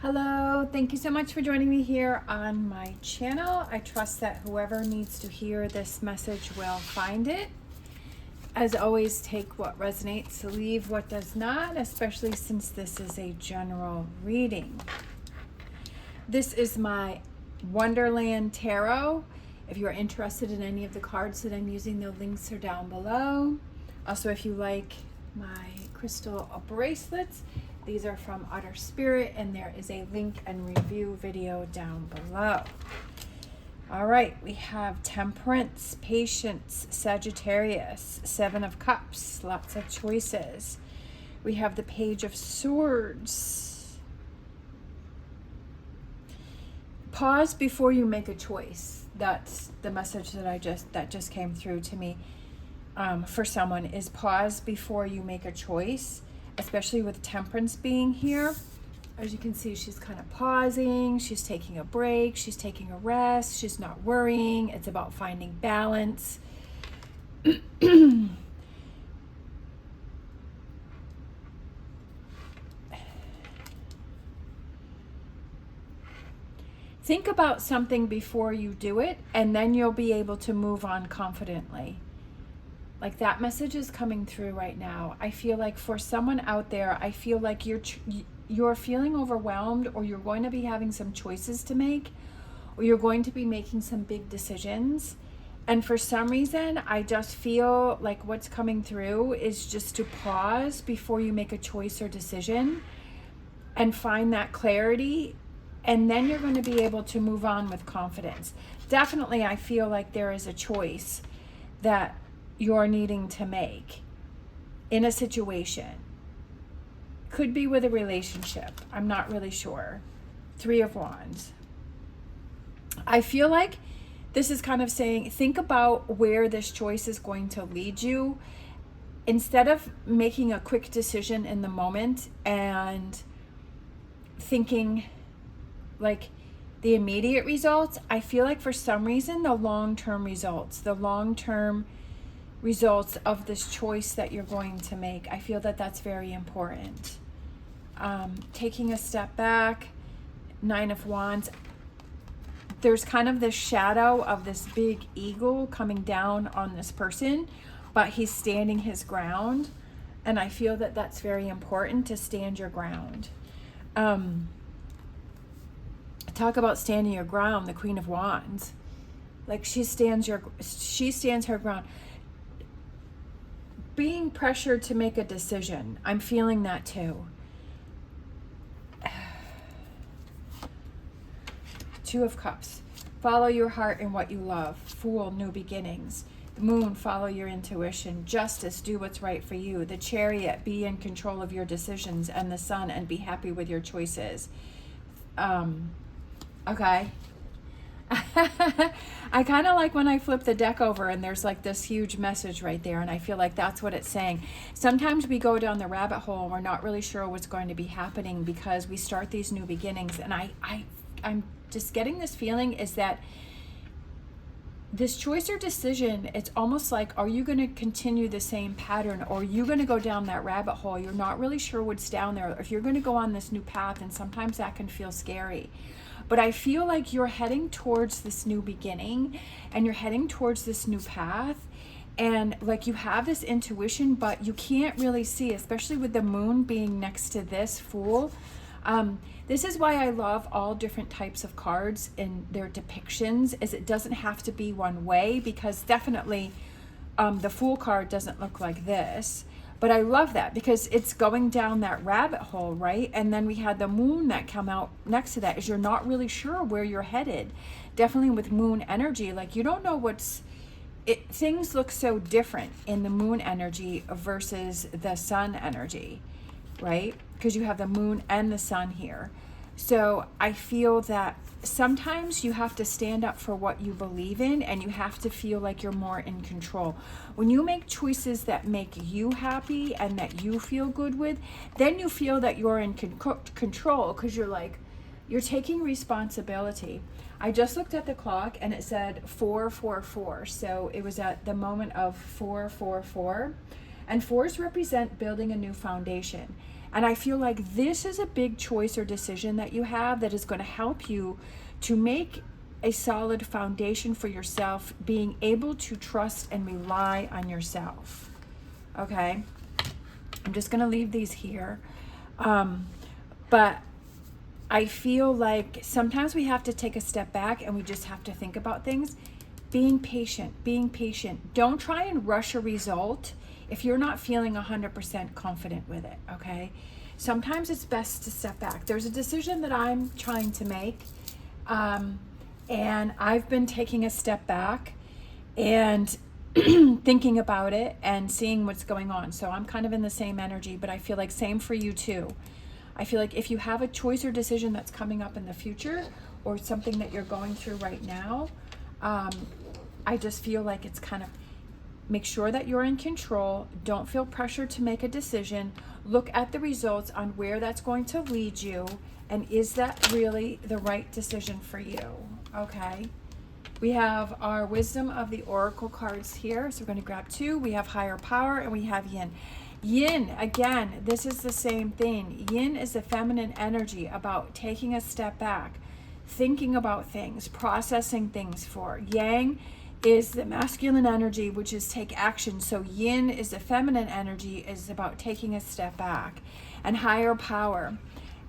Hello, thank you so much for joining me here on my channel. I trust that whoever needs to hear this message will find it. As always, take what resonates, leave what does not, especially since this is a general reading. This is my Wonderland Tarot. If you are interested in any of the cards that I'm using, the links are down below. Also, if you like my crystal bracelets, these are from Utter Spirit, and there is a link and review video down below. All right, we have Temperance, Patience, Sagittarius, Seven of Cups, lots of choices. We have the Page of Swords. Pause before you make a choice. That's the message that just came through to me for someone, is pause before you make a choice. Especially with Temperance being here. As you can see, she's kind of pausing, she's taking a break, she's taking a rest, she's not worrying. It's about finding balance. Think about something before you do it, and then you'll be able to move on confidently. Like, that message is coming through right now. I feel like for someone out there, I feel like you're feeling overwhelmed, or you're going to be having some choices to make, or you're going to be making some big decisions. And for some reason, I just feel like what's coming through is just to pause before you make a choice or decision and find that clarity. And then you're going to be able to move on with confidence. Definitely, I feel like there is a choice that you're needing to make in a situation. Could be with a relationship. I'm not really sure. Three of Wands. I feel like this is kind of saying, think about where this choice is going to lead you. Instead of making a quick decision in the moment and thinking like the immediate results, I feel like for some reason the long-term results of this choice that you're going to make, I feel that that's very important. Taking a step back, Nine of Wands, there's kind of this shadow of this big eagle coming down on this person, but he's standing his ground, and I feel that that's very important, to stand your ground. Talk about standing your ground, the Queen of Wands. Like, she stands her ground. Being pressured to make a decision, I'm feeling that too. Two of Cups. Follow your heart and what you love. Fool, new beginnings. The Moon, follow your intuition. Justice, do what's right for you. The Chariot, be in control of your decisions. And the Sun, and be happy with your choices. Okay. I kind of like when I flip the deck over and there's like this huge message right there, and I feel like that's what it's saying. Sometimes we go down the rabbit hole and we're not really sure what's going to be happening because we start these new beginnings, and I'm just getting this feeling is that this choice or decision, it's almost like, are you going to continue the same pattern, or are you going to go down that rabbit hole? You're not really sure what's down there, or if you're going to go on this new path, and sometimes that can feel scary. But I feel like you're heading towards this new beginning, and you're heading towards this new path, and like you have this intuition, but you can't really see, especially with the Moon being next to this Fool. This is why I love all different types of cards in their depictions, is it doesn't have to be one way, because definitely the Fool card doesn't look like this. But I love that because it's going down that rabbit hole, right? And then we had the Moon that come out next to that, is you're not really sure where you're headed. Definitely with Moon energy, like you don't know things look so different in the Moon energy versus the Sun energy, right? Because you have the Moon and the Sun here. So I feel that sometimes you have to stand up for what you believe in, and you have to feel like you're more in control. When you make choices that make you happy and that you feel good with, then you feel that you're in control, because you're taking responsibility. I just looked at the clock and it said 4:44, so it was at the moment of 4:44, and fours represent building a new foundation. And I feel like this is a big choice or decision that you have that is going to help you to make a solid foundation for yourself, being able to trust and rely on yourself. Okay? I'm just going to leave these here. But I feel like sometimes we have to take a step back and we just have to think about things. Being patient, being patient. Don't try and rush a result if you're not feeling 100% confident with it, okay? Sometimes it's best to step back. There's a decision that I'm trying to make, and I've been taking a step back and thinking about it and seeing what's going on. So I'm kind of in the same energy, but I feel like same for you too. I feel like if you have a choice or decision that's coming up in the future or something that you're going through right now, I just feel like it's kind of, make sure that you're in control. Don't feel pressure to make a decision. Look at the results on where that's going to lead you, and is that really the right decision for you? Okay. We have our wisdom of the oracle cards here. So we're going to grab 2. We have higher power and we have yin. Yin, again, this is the same thing. Yin is the feminine energy, about taking a step back, thinking about things, processing things. For yang is the masculine energy, which is take action. So yin is the feminine energy, is about taking a step back, and higher power.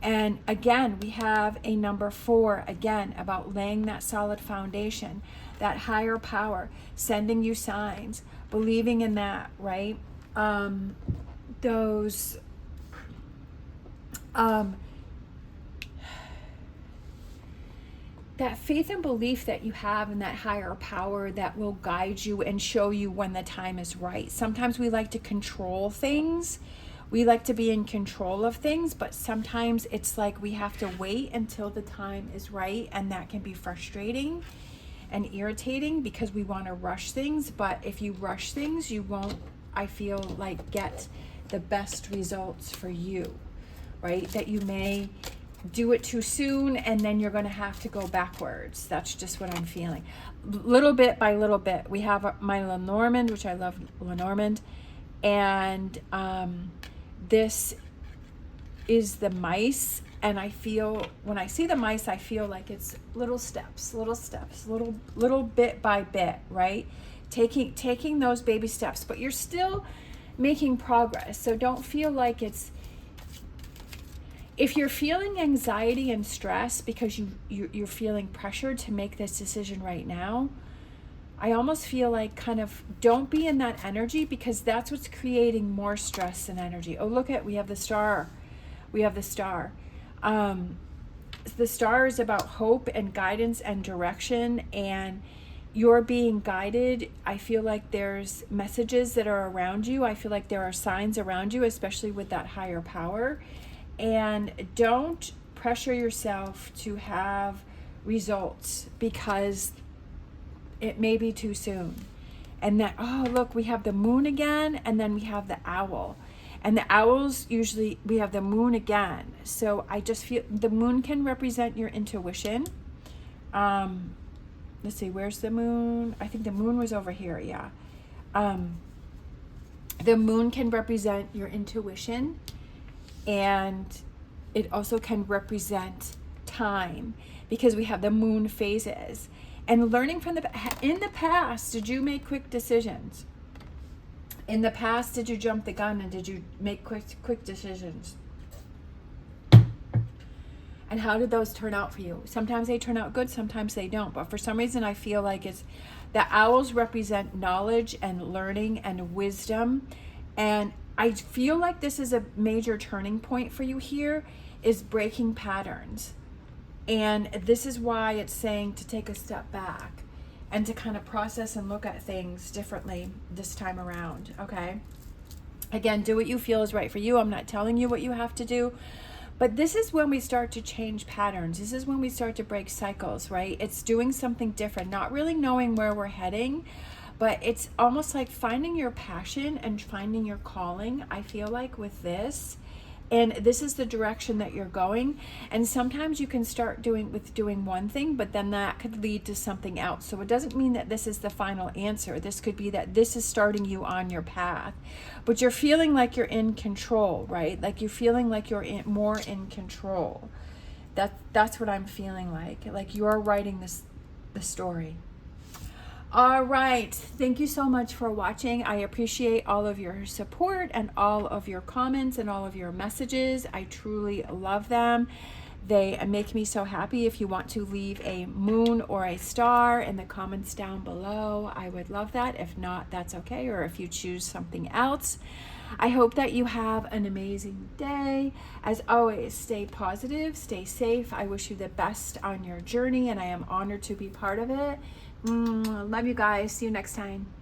And again, we have a number 4, again, about laying that solid foundation, that higher power, sending you signs, believing in that, right? That faith and belief that you have in that higher power that will guide you and show you when the time is right. Sometimes we like to control things. We like to be in control of things, but sometimes it's like we have to wait until the time is right, and that can be frustrating and irritating because we want to rush things. But if you rush things, you won't, I feel like, get the best results for you, right? That you may do it too soon and then you're going to have to go backwards. That's just what I'm feeling. Little bit by little bit. We have my Lenormand, which I love, Lenormand, and this is the mice, and I feel, when I see the mice, I feel like it's little steps, little bit by bit, right? Taking those baby steps, but you're still making progress. So don't feel like it's, if you're feeling anxiety and stress because you're feeling pressured to make this decision right now, I almost feel like kind of don't be in that energy, because that's what's creating more stress and energy. Oh, look at, we have the star. We have the star. The star is about hope and guidance and direction, and you're being guided. I feel like there's messages that are around you. I feel like there are signs around you, especially with that higher power. And don't pressure yourself to have results because it may be too soon. And that, oh, look, we have the moon again, and then we have the owl. And the owls, usually we have the moon again. So I just feel the moon can represent your intuition. Let's see, where's the moon? I think the moon was over here, yeah. The moon can represent your intuition, and it also can represent time, because we have the moon phases. And learning from in the past, did you make quick decisions? In the past, did you jump the gun and did you make quick decisions? And how did those turn out for you? Sometimes they turn out good, sometimes they don't. But for some reason, I feel like it's the owls represent knowledge and learning and wisdom. And I feel like this is a major turning point for you here, is breaking patterns. And this is why it's saying to take a step back and to kind of process and look at things differently this time around, okay? Again, do what you feel is right for you. I'm not telling you what you have to do. But this is when we start to change patterns. This is when we start to break cycles, right? It's doing something different, not really knowing where we're heading, but it's almost like finding your passion and finding your calling, I feel like, with this. and this is the direction that you're going. And sometimes you can start doing one thing, but then that could lead to something else. So it doesn't mean that this is the final answer. This could be that this is starting you on your path, but you're feeling like you're in control, right? Like you're feeling like you're more in control. That's what I'm feeling like you're writing the story. All right. Thank you so much for watching. I appreciate all of your support and all of your comments and all of your messages. I truly love them. They make me so happy. If you want to leave a moon or a star in the comments down below, I would love that. If not, that's okay. Or if you choose something else. I hope that you have an amazing day. As always, stay positive, stay safe. I wish you the best on your journey, and I am honored to be part of it. Love you guys. See you next time.